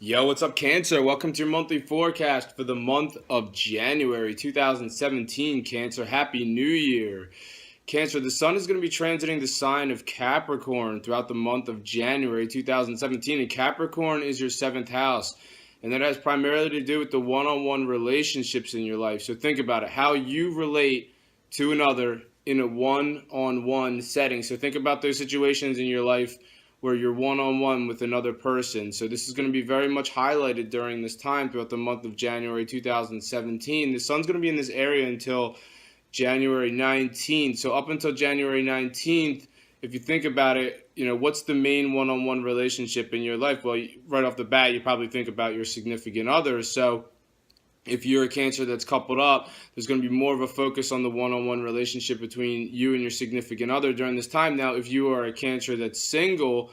Yo, what's up, Cancer? Welcome to your monthly forecast for the month of January 2017. Cancer, Happy New Year. Cancer, the sun is going to be transiting the sign of Capricorn throughout the month of January 2017. And Capricorn is your seventh house. And that has primarily to do with the one-on-one relationships in your life. So think about it, how you relate to another in a one-on-one setting. So think about those situations in your life where you're one-on-one with another person. So this is going to be very much highlighted during this time throughout the month of January 2017. The sun's going to be in this area until January 19th. So up until January 19th, if you think about it, what's the main one-on-one relationship in your life? Well, right off the bat, you probably think about your significant other. So if you're a Cancer that's coupled up, there's going to be more of a focus on the one-on-one relationship between you and your significant other during this time. Now, if you are a Cancer that's single,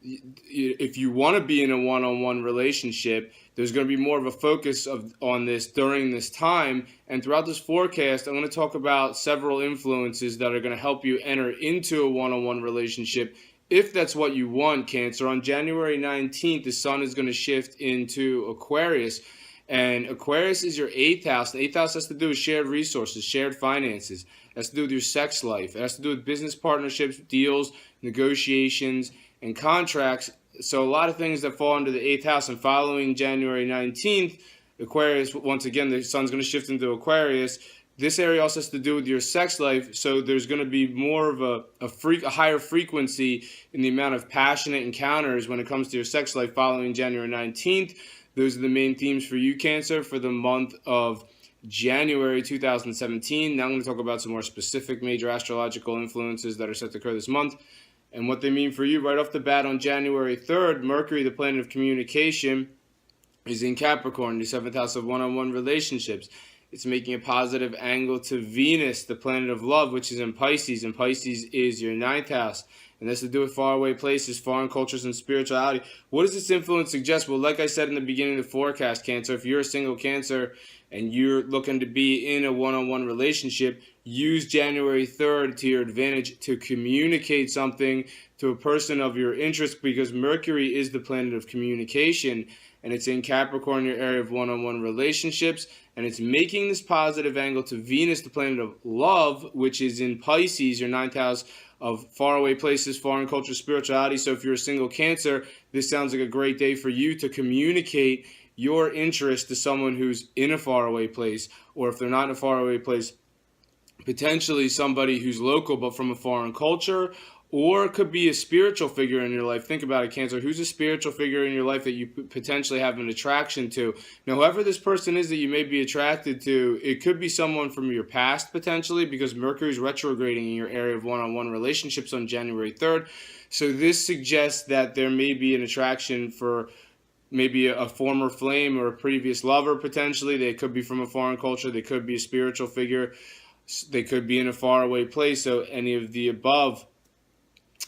if you want to be in a one-on-one relationship, there's going to be more of a focus on this during this time. And throughout this forecast, I'm going to talk about several influences that are going to help you enter into a one-on-one relationship if that's what you want, Cancer. On January 19th, the sun is going to shift into Aquarius. And Aquarius is your eighth house. The eighth house has to do with shared resources, shared finances. It has to do with your sex life. It has to do with business partnerships, deals, negotiations, and contracts. So a lot of things that fall under the eighth house. And following January 19th, Aquarius, once again, the sun's going to shift into Aquarius. This area also has to do with your sex life. So there's going to be more of a higher frequency in the amount of passionate encounters when it comes to your sex life following January 19th. Those are the main themes for you, Cancer, for the month of January 2017. Now I'm going to talk about some more specific major astrological influences that are set to occur this month and what they mean for you. Right off the bat, on January 3rd, Mercury, the planet of communication, is in Capricorn, the seventh house of one-on-one relationships. It's making a positive angle to Venus, the planet of love, which is in Pisces, and Pisces is your ninth house. And that's to do with faraway places, foreign cultures, and spirituality. What does this influence suggest? Well, like I said in the beginning of the forecast, Cancer, if you're a single Cancer and you're looking to be in a one-on-one relationship, use January 3rd to your advantage to communicate something to a person of your interest, because Mercury is the planet of communication, and it's in Capricorn, your area of one-on-one relationships, and it's making this positive angle to Venus, the planet of love, which is in Pisces, your ninth house of faraway places, foreign culture, spirituality. So if you're a single Cancer, this sounds like a great day for you to communicate your interest to someone who's in a faraway place, or if they're not in a faraway place, potentially somebody who's local but from a foreign culture, or it could be a spiritual figure in your life. Think about it, Cancer. Who's a spiritual figure in your life that you potentially have an attraction to? Now, whoever this person is that you may be attracted to, it could be someone from your past, potentially, because Mercury's retrograding in your area of one-on-one relationships on January 3rd. So this suggests that there may be an attraction for maybe a former flame or a previous lover, potentially. They could be from a foreign culture. They could be a spiritual figure. They could be in a faraway place. So any of the above.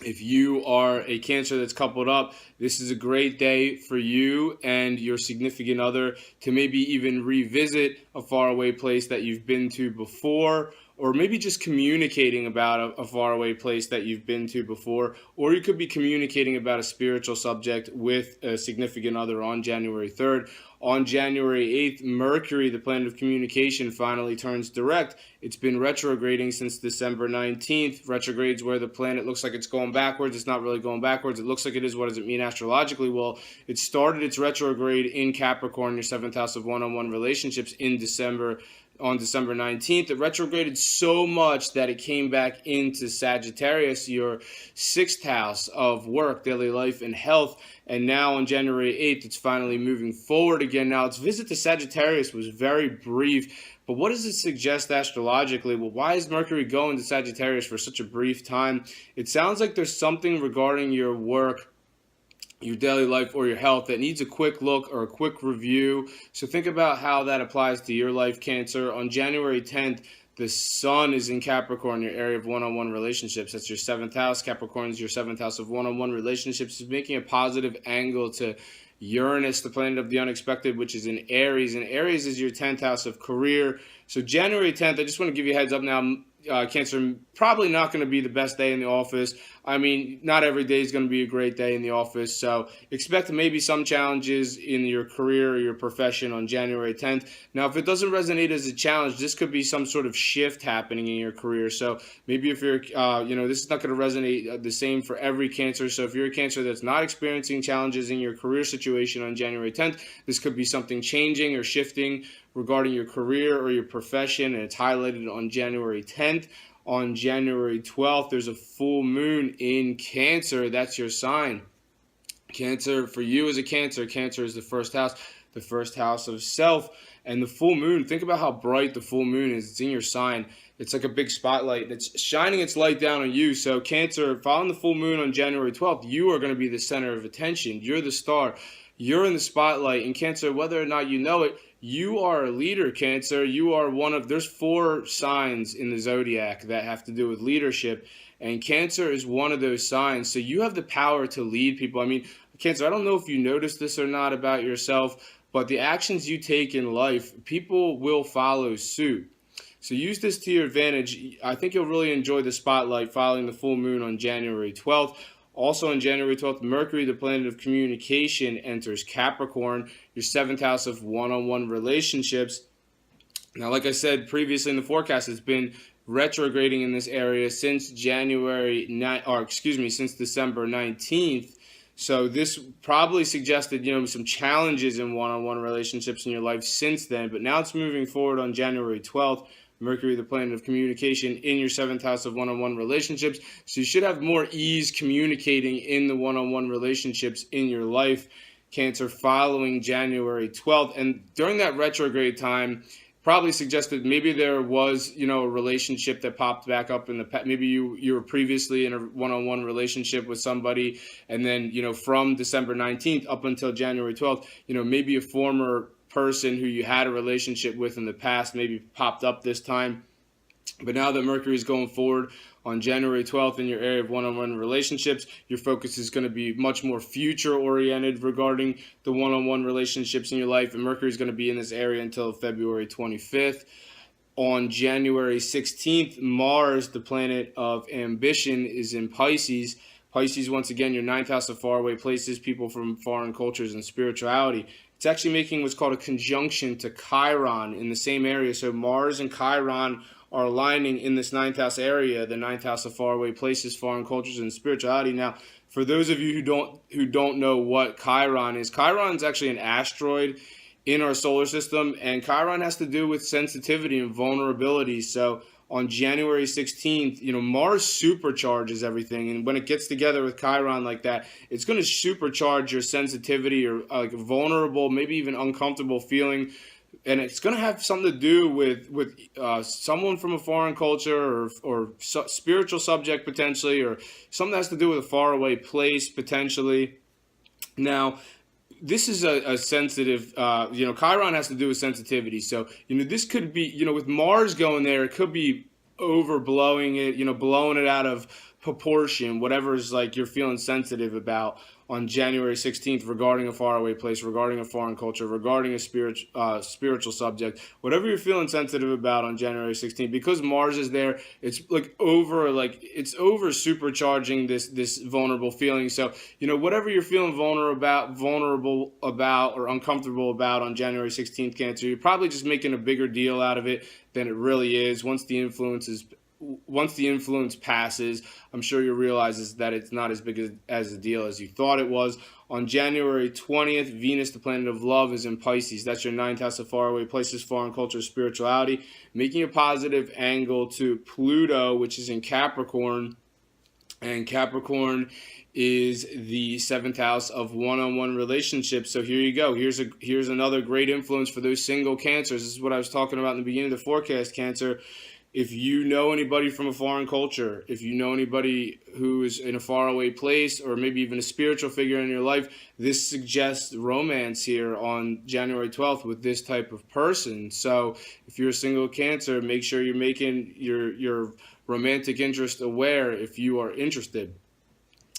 If you are a Cancer that's coupled up, this is a great day for you and your significant other to maybe even revisit a faraway place that you've been to before, or maybe just communicating about a faraway place that you've been to before, or you could be communicating about a spiritual subject with a significant other on January 3rd. On January 8th, Mercury, the planet of communication, finally turns direct. It's been retrograding since December 19th. Retrogrades where the planet looks like it's going backwards. It's not really going backwards. It looks like it is. What does it mean astrologically? Well, it started its retrograde in Capricorn, your seventh house of one-on-one relationships, on December 19th. It retrograded so much that it came back into Sagittarius, your sixth house of work, daily life, and health. And now on January 8th, it's finally moving forward again. Now, its visit to Sagittarius was very brief, but what does it suggest astrologically? Well, why is Mercury going to Sagittarius for such a brief time? It sounds like there's something regarding your work, your daily life, or your health that needs a quick look or a quick review. So think about how that applies to your life, Cancer. On January 10th, the sun is in Capricorn, your area of one-on-one relationships. That's your seventh house. Capricorn is your seventh house of one-on-one relationships. It's making a positive angle to Uranus, the planet of the unexpected, which is in Aries. And Aries is your 10th house of career. So January 10th, I just want to give you a heads up now. Cancer, probably not going to be the best day in the office. I mean, not every day is going to be a great day in the office, so expect maybe some challenges in your career or your profession on January 10th. Now, if it doesn't resonate as a challenge, this could be some sort of shift happening in your career. So maybe if you're, this is not going to resonate the same for every Cancer. So if you're a Cancer that's not experiencing challenges in your career situation on January 10th, this could be something changing or shifting regarding your career or your profession, and it's highlighted on January 10th. On January 12th, there's a full moon in Cancer. That's your sign. Cancer, for you as a Cancer, Cancer is the first house of self. And the full moon, think about how bright the full moon is. It's in your sign. It's like a big spotlight that's shining its light down on you. So Cancer, following the full moon on January 12th, you are going to be the center of attention. You're the star. You're in the spotlight. And Cancer, whether or not you know it, you are a leader, Cancer. You are there's 4 signs in the zodiac that have to do with leadership. And Cancer is one of those signs. So you have the power to lead people. I mean, Cancer, I don't know if you noticed this or not about yourself, but the actions you take in life, people will follow suit. So use this to your advantage. I think you'll really enjoy the spotlight following the full moon on January 12th. Also on January 12th, Mercury, the planet of communication, enters Capricorn, your 7th house of one-on-one relationships. Now, like I said previously in the forecast, it's been retrograding in this area since since December 19th. So this probably suggested, some challenges in one-on-one relationships in your life since then. But now it's moving forward on January 12th. Mercury, the planet of communication, in your 7th house of one-on-one relationships. So you should have more ease communicating in the one-on-one relationships in your life, Cancer, following January 12th. And during that retrograde time, probably suggested maybe there was, a relationship that popped back up in the past. Maybe you were previously in a one-on-one relationship with somebody, and then, from December 19th up until January 12th, maybe a former person who you had a relationship with in the past maybe popped up this time. But now that Mercury is going forward on January 12th in your area of one-on-one relationships, your focus is going to be much more future-oriented regarding the one-on-one relationships in your life. And Mercury is going to be in this area until February 25th. On January 16th, Mars, the planet of ambition, is in Pisces. Pisces, once again, your 9th house of faraway places, people from foreign cultures and spirituality. It's actually making what's called a conjunction to Chiron in the same area. So Mars and Chiron are aligning in this 9th house area, the 9th house of faraway places, foreign cultures, and spirituality. Now, for those of you who don't know what Chiron is actually an asteroid in our solar system, and Chiron has to do with sensitivity and vulnerability. So on January 16th, Mars supercharges everything. And when it gets together with Chiron like that, it's going to supercharge your sensitivity or vulnerable, maybe even uncomfortable feeling. And it's going to have something to do with someone from a foreign culture or spiritual subject potentially, or something that has to do with a faraway place potentially. Now, this is a sensitive, Chiron has to do with sensitivity. So, this could be, with Mars going there, it could be overblowing it, blowing it out of proportion, whatever is you're feeling sensitive about on January 16th regarding a faraway place, regarding a foreign culture, regarding a spiritual subject, whatever you're feeling sensitive about on January 16th, because Mars is there, it's over supercharging this vulnerable feeling. So, whatever you're feeling vulnerable about or uncomfortable about on January 16th, Cancer, you're probably just making a bigger deal out of it than it really is. Once the influence passes, I'm sure you'll realize that it's not as big as a deal as you thought it was. On January 20th, Venus, the planet of love, is in Pisces. That's your 9th house of faraway places, foreign culture, spirituality, making a positive angle to Pluto, which is in Capricorn. And Capricorn is the 7th house of one-on-one relationships. So here you go. Here's another great influence for those single Cancers. This is what I was talking about in the beginning of the forecast, Cancer. If you know anybody from a foreign culture, if you know anybody who is in a faraway place, or maybe even a spiritual figure in your life, this suggests romance here on January 12th with this type of person. So if you're a single Cancer, make sure you're making your romantic interest aware if you are interested.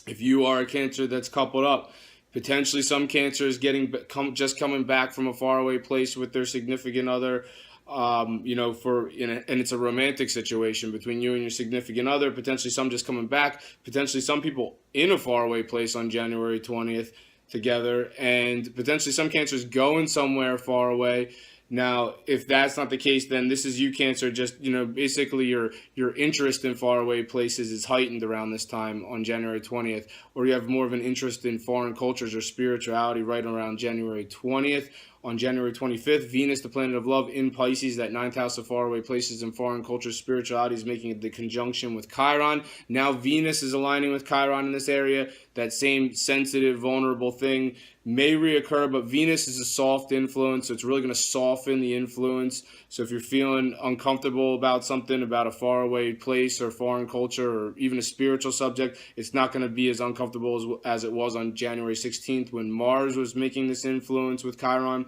If you are a Cancer that's coupled up, potentially some Cancers coming back from a faraway place with their significant other, and it's a romantic situation between you and your significant other, potentially some just coming back, potentially some people in a faraway place on January 20th together, and potentially some Cancers going somewhere far away. Now, if that's not the case, then this is you, Cancer. Just, basically your interest in faraway places is heightened around this time on January 20th, or you have more of an interest in foreign cultures or spirituality right around January 20th. On January 25th, Venus, the planet of love, in Pisces, that ninth house of faraway places and foreign cultures, spirituality, is making the conjunction with Chiron. Now Venus is aligning with Chiron in this area. That same sensitive, vulnerable thing may reoccur, but Venus is a soft influence, so it's really going to soften the influence. So if you're feeling uncomfortable about something, about a faraway place or foreign culture or even a spiritual subject, it's not going to be as uncomfortable as it was on January 16th when Mars was making this influence with Chiron.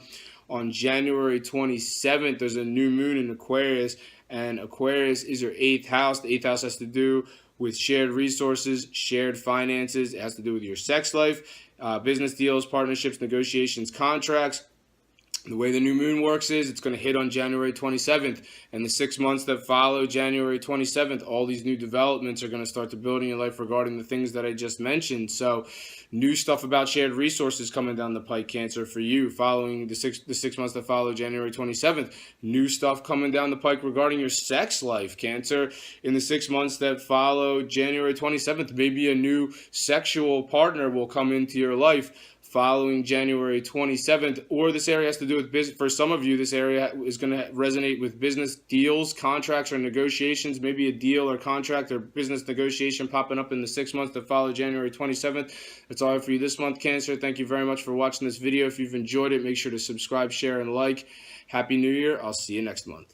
On January 27th, there's a new moon in Aquarius, and Aquarius is your 8th house. The 8th house has to do with shared resources, shared finances. It has to do with your sex life, business deals, partnerships, negotiations, contracts. The way the new moon works is it's going to hit on January 27th, and the 6 months that follow January 27th, all these new developments are going to start to build in your life regarding the things that I just mentioned. So new stuff about shared resources coming down the pike, Cancer, for you following the six months that follow January 27th. New stuff coming down the pike regarding your sex life, Cancer, in the 6 months that follow January 27th. Maybe a new sexual partner will come into your life following January 27th, or this area has to do with business. For some of you, this area is going to resonate with business deals, contracts, or negotiations. Maybe a deal or contract or business negotiation popping up in the 6 months that follow January 27th. That's all for you this month, Cancer. Thank you very much for watching this video. If you've enjoyed it, make sure to subscribe, share, and like. Happy New Year. I'll see you next month.